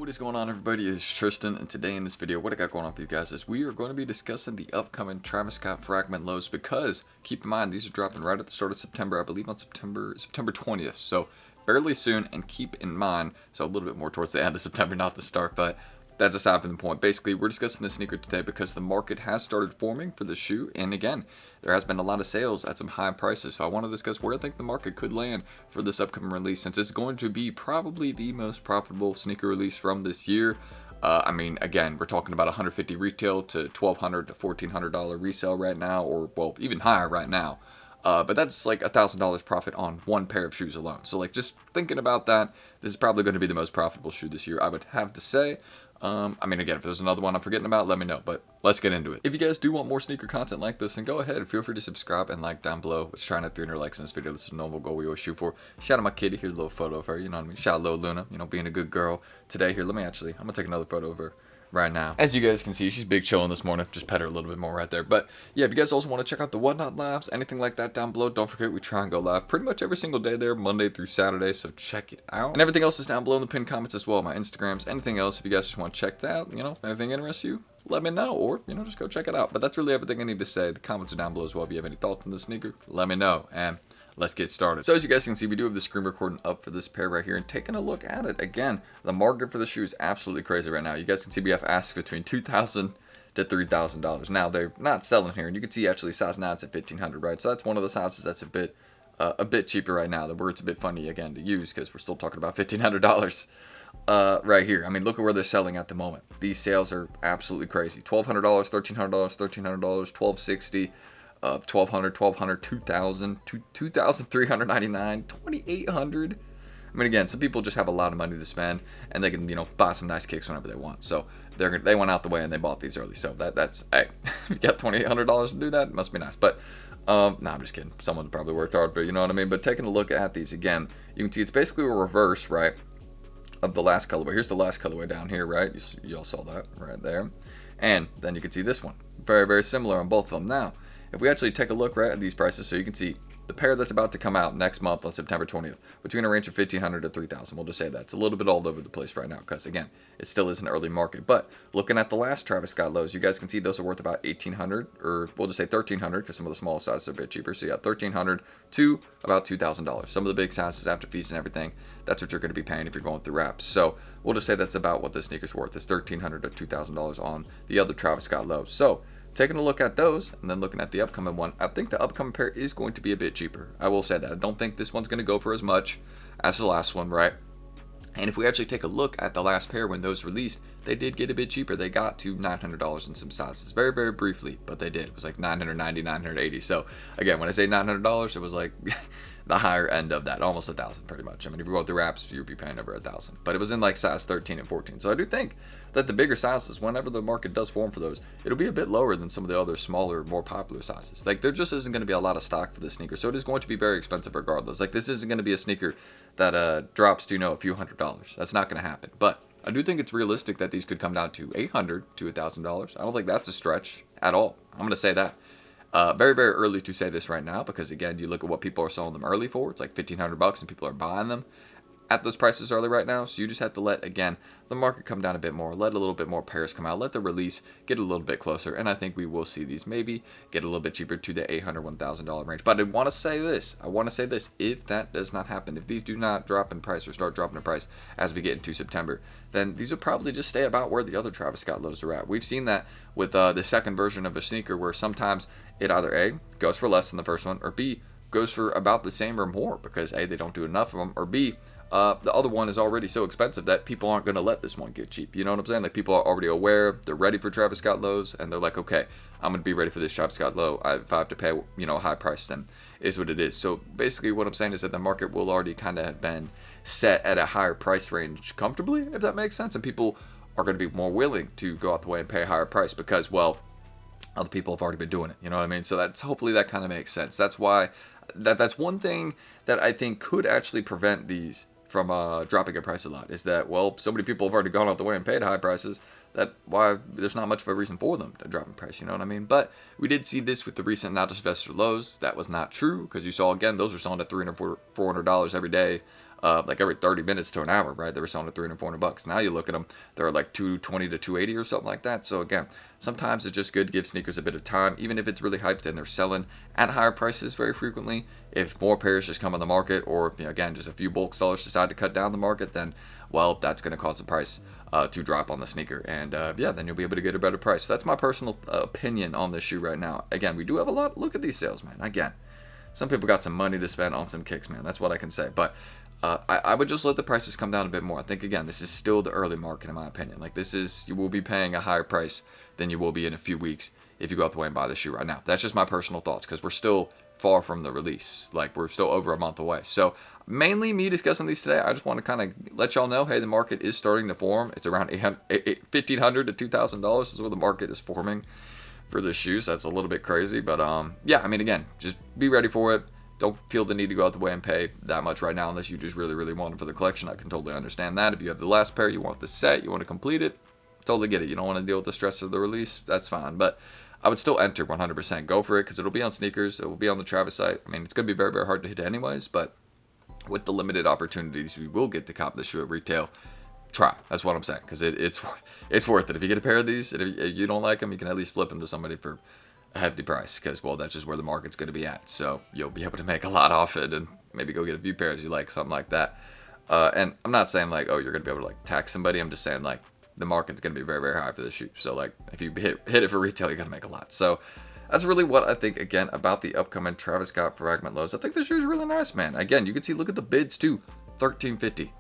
What is going on, everybody? It's Tristan, and today in this video, what I got going on for you guys is we are going to be discussing the upcoming Travis Scott Fragment lows, because keep in mind these are dropping right at the start of September, I believe on September 20th, so fairly soon. And keep in mind, so a little bit more towards the end of September, not the start, but that's aside from the point. Basically, we're discussing this sneaker today because the market has started forming for the shoe, and again, there has been a lot of sales at some high prices. So I want to discuss where I think the market could land for this upcoming release, since it's going to be probably the most profitable sneaker release from this year. I mean, again, we're talking about $150 retail to $1,200 to $1,400 resale right now, or well, even higher right now. But that's like $1,000 profit on one pair of shoes alone. So like, just thinking about that, this is probably going to be the most profitable shoe this year, I would have to say. I mean, again, if there's another one I'm forgetting about, let me know, but let's get into it. If you guys do want more sneaker content like this, then go ahead, feel free to subscribe and like down below. Let's try at 300 likes in this video. This is a normal goal we always shoot for. Shout out my kitty. Here's a little photo of her, you know what I mean? Shout out little Luna, you know, being a good girl. Today, here, I'm gonna take another photo of her right now. As you guys can see, she's big chilling this morning. Just pet her a little bit more right there. But yeah, if you guys also want to check out the Whatnot lives, anything like that down below, don't forget we try and go live pretty much every single day there, Monday through Saturday, so check it out. And everything else is down below in the pinned comments as well, my Instagrams, anything else. If you guys just want to check that out, you know, if anything interests you, let me know, or, you know, just go check it out. But that's really everything I need to say. The comments are down below as well. If you have any thoughts on the sneaker, let me know. And let's get started. So as you guys can see, we do have the screen recording up for this pair right here, and taking a look at it again, the market for the shoe is absolutely crazy right now. You guys can see we have asks between $2,000 to $3,000. Now they're not selling here, and you can see actually size 9 is at $1,500, right? So that's one of the sizes that's a bit cheaper right now. The word's a bit funny again to use because we're still talking about $1,500 right here. I mean, look at where they're selling at the moment. These sales are absolutely crazy. $1,200, $1,300, $1,300, $1,260. $1,200, $2,000, $2,399, $2,800. I mean, again, some people just have a lot of money to spend, and they can, you know, buy some nice kicks whenever they want. So they went out the way and they bought these early. So that's hey, you got $2,800 to do that, it must be nice. But no, I'm just kidding. Someone probably worked hard, but you know what I mean. But taking a look at these again, you can see it's basically a reverse, right, of the last colorway. Here's the last colorway down here, right? You all saw that right there, and then you can see this one, very, very similar on both of them. Now, if we actually take a look right at these prices, so you can see the pair that's about to come out next month on September 20th, between a range of $1,500 to $3,000. We'll just say that. It's a little bit all over the place right now because, again, it still is an early market. But looking at the last Travis Scott lows, you guys can see those are worth about $1,800, or we'll just say $1,300 because some of the small sizes are a bit cheaper. So you got $1,300 to about $2,000. Some of the big sizes after fees and everything, that's what you're going to be paying if you're going through apps. So we'll just say that's about what this sneaker's worth. It's $1,300 to $2,000 on the other Travis Scott lows. So taking a look at those and then looking at the upcoming one, I think the upcoming pair is going to be a bit cheaper. I will say that. I don't think this one's going to go for as much as the last one, right? And if we actually take a look at the last pair when those released, they did get a bit cheaper. They got to $900 in some sizes, very, very briefly, but they did. It was like $990, $980. So again, when I say $900, it was like the higher end of that, almost $1,000 pretty much. I mean, if you go through apps, you'd be paying over $1,000, but it was in like size 13 and 14. So I do think that the bigger sizes, whenever the market does form for those, it'll be a bit lower than some of the other smaller, more popular sizes. Like, there just isn't going to be a lot of stock for this sneaker, so it is going to be very expensive regardless. Like, this isn't going to be a sneaker that drops to, you know, a few $100s. That's not going to happen. But I do think it's realistic that these could come down to $800 to $1,000. I don't think that's a stretch at all. I'm going to say that. Very, very early to say this right now because, again, you look at what people are selling them early for. It's like $1,500 and people are buying them at those prices early right now. So you just have to let, again, the market come down a bit more, let a little bit more pairs come out, let the release get a little bit closer, and I think we will see these maybe get a little bit cheaper to the $800, $1,000 range. But I want to say this, if that does not happen, if these do not drop in price or start dropping in price as we get into September, then these will probably just stay about where the other Travis Scott lows are at. We've seen that with the second version of a sneaker where sometimes it either A, goes for less than the first one, or B, goes for about the same or more because A, they don't do enough of them, or B, the other one is already so expensive that people aren't going to let this one get cheap. You know what I'm saying? Like, people are already aware, they're ready for Travis Scott lows, and they're like, okay, I'm going to be ready for this Travis Scott low. If I have to pay, you know, a high price, then is what it is. So basically what I'm saying is that the market will already kind of have been set at a higher price range comfortably, if that makes sense, and people are going to be more willing to go out the way and pay a higher price because, well, other people have already been doing it. You know what I mean? So that's, hopefully that kind of makes sense. That's why that's one thing that I think could actually prevent these from dropping in price a lot, is that, well, so many people have already gone out the way and paid high prices that why there's not much of a reason for them to drop in price, you know what I mean? But we did see this with the recent Not Just Vestor lows. That was not true because you saw, again, those were selling at $300, $400 every day like every 30 minutes to an hour, right? They were selling at 300, 400 bucks. Now you look at them, they're like 220 to 280 or something like that. So again, sometimes it's just good to give sneakers a bit of time, even if it's really hyped and they're selling at higher prices very frequently. If more pairs just come on the market, or again, just a few bulk sellers decide to cut down the market, then well, that's going to cause the price to drop on the sneaker, and yeah, then you'll be able to get a better price. So that's my personal opinion on this shoe right now. Again, we do have a lot. Look at these sales, man. Again, some people got some money to spend on some kicks, man. That's what I can say. But I would just let the prices come down a bit more. I think, again, this is still the early market, in my opinion. Like, this is, you will be paying a higher price than you will be in a few weeks if you go out the way and buy the shoe right now. That's just my personal thoughts, because we're still far from the release. Like, we're still over a month away. So mainly me discussing these today, I just want to kind of let y'all know, hey, the market is starting to form. It's around $1,500 to $2,000 is where the market is forming for the shoes. That's a little bit crazy, but yeah, I mean, again, just be ready for it. Don't feel the need to go out the way and pay that much right now unless you just really, really want it for the collection. I can totally understand that. If you have the last pair, you want the set, you want to complete it, totally get it. You don't want to deal with the stress of the release, that's fine. But I would still enter 100%. Go for it, because it'll be on sneakers. It will be on the Travis site. I mean, it's going to be very, very hard to hit anyways, but with the limited opportunities we will get to cop the shoe at retail, try. That's what I'm saying, because it's worth it. If you get a pair of these, and if you don't like them, you can at least flip them to somebody for a hefty price, because, well, that's just where the market's going to be at. So you'll be able to make a lot off it, and maybe go get a few pairs you like, something like that. And I'm not saying, like, oh, you're going to be able to, like, tax somebody. I'm just saying, like, the market's going to be very, very high for this shoe. So, like, if you hit it for retail, you're going to make a lot. So that's really what I think, again, about the upcoming Travis Scott Fragment lows. I think the shoe is really nice, man. Again, you can see, look at the bids, too. $13.50.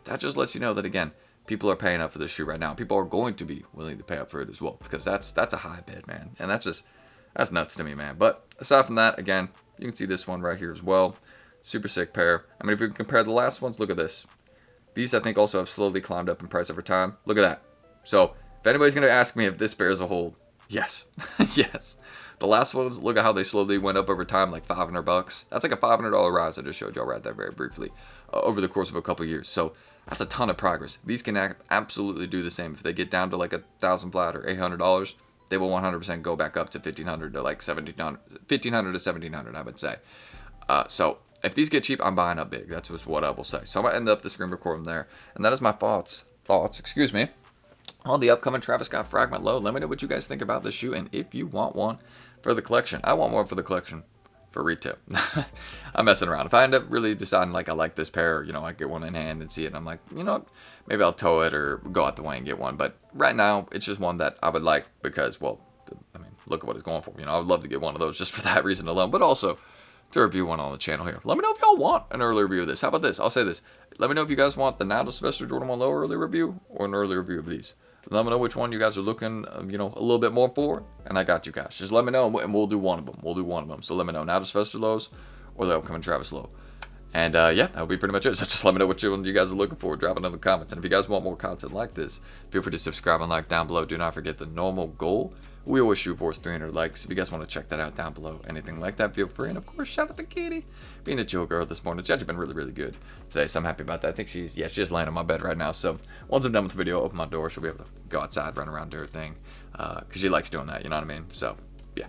That just lets you know that, again, people are paying up for this shoe right now. People are going to be willing to pay up for it as well, because that's a high bid, man. And that's nuts to me, man. But aside from that, again, you can see this one right here as well. Super sick pair. I mean, if we compare the last ones, look at this. These, I think, also have slowly climbed up in price over time. Look at that. So if anybody's going to ask me if this bears a hold, yes. Yes. The last ones, look at how they slowly went up over time, like $500. That's like a $500 rise I just showed y'all right there very briefly over the course of a couple years. So that's a ton of progress. These can absolutely do the same. If they get down to like $1,000 flat or $800, they will 100% go back up to $1,500 to like $1,700 to $1,700, I would say. So if these get cheap, I'm buying up big. That's just what I will say. So I'm going to end up the screen recording there. And that is my thoughts, excuse me, on the upcoming Travis Scott Fragment low. Let me know what you guys think about this shoe, and if you want one for the collection. I want one for the collection for retail. I'm messing around. If I end up really deciding, like, I like this pair, you know, I get one in hand and see it, and I'm like, you know, maybe I'll tow it or go out the way and get one. But right now, it's just one that I would like because, well, I mean, look at what it's going for. You know, I would love to get one of those just for that reason alone, but also to review one on the channel here. Let me know if y'all want an early review of this. How about this? I'll say this. Let me know if you guys want the Nigel Sylvester Jordan 1 Low early review or an early review of these. Let me know which one you guys are looking, you know, a little bit more for, and I got you guys. Just let me know, and we'll do one of them. So let me know, Nigel Sylvester lows or the upcoming Travis low. And yeah, that'll be pretty much it. So just let me know which one you guys are looking for. Drop it in the comments. And if you guys want more content like this, feel free to subscribe and like down below. Do not forget the normal goal. We always shoot for 300 likes. If you guys want to check that out down below, anything like that, feel free. And of course, shout out to Katie, being a chill girl this morning. She's actually been really, really good today, so I'm happy about that. I think she's just laying on my bed right now. So once I'm done with the video, I'll open my door. She'll be able to go outside, run around, do her thing, because she likes doing that. You know what I mean? So yeah,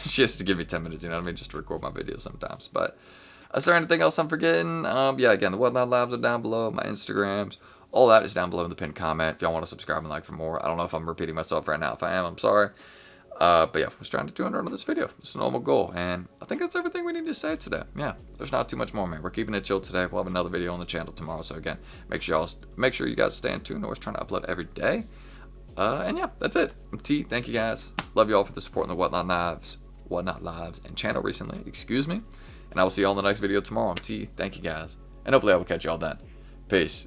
she has to give me 10 minutes. You know what I mean? Just to record my videos sometimes. But is there anything else I'm forgetting? Yeah, again, the Whatnot Labs are down below. My Instagrams. All that is down below in the pinned comment. If y'all want to subscribe and like for more. I don't know if I'm repeating myself right now. If I am, I'm sorry. But yeah, I was trying to do 200 on this video. It's a normal goal. And I think that's everything we need to say today. Yeah, there's not too much more, man. We're keeping it chill today. We'll have another video on the channel tomorrow. So again, make sure you guys stay in tune. We're trying to upload every day. And yeah, that's it. I'm T. Thank you guys. Love you all for the support in the Whatnot Lives and channel recently. Excuse me. And I will see you all in the next video tomorrow. I'm T. Thank you guys. And hopefully I will catch you all then. Peace.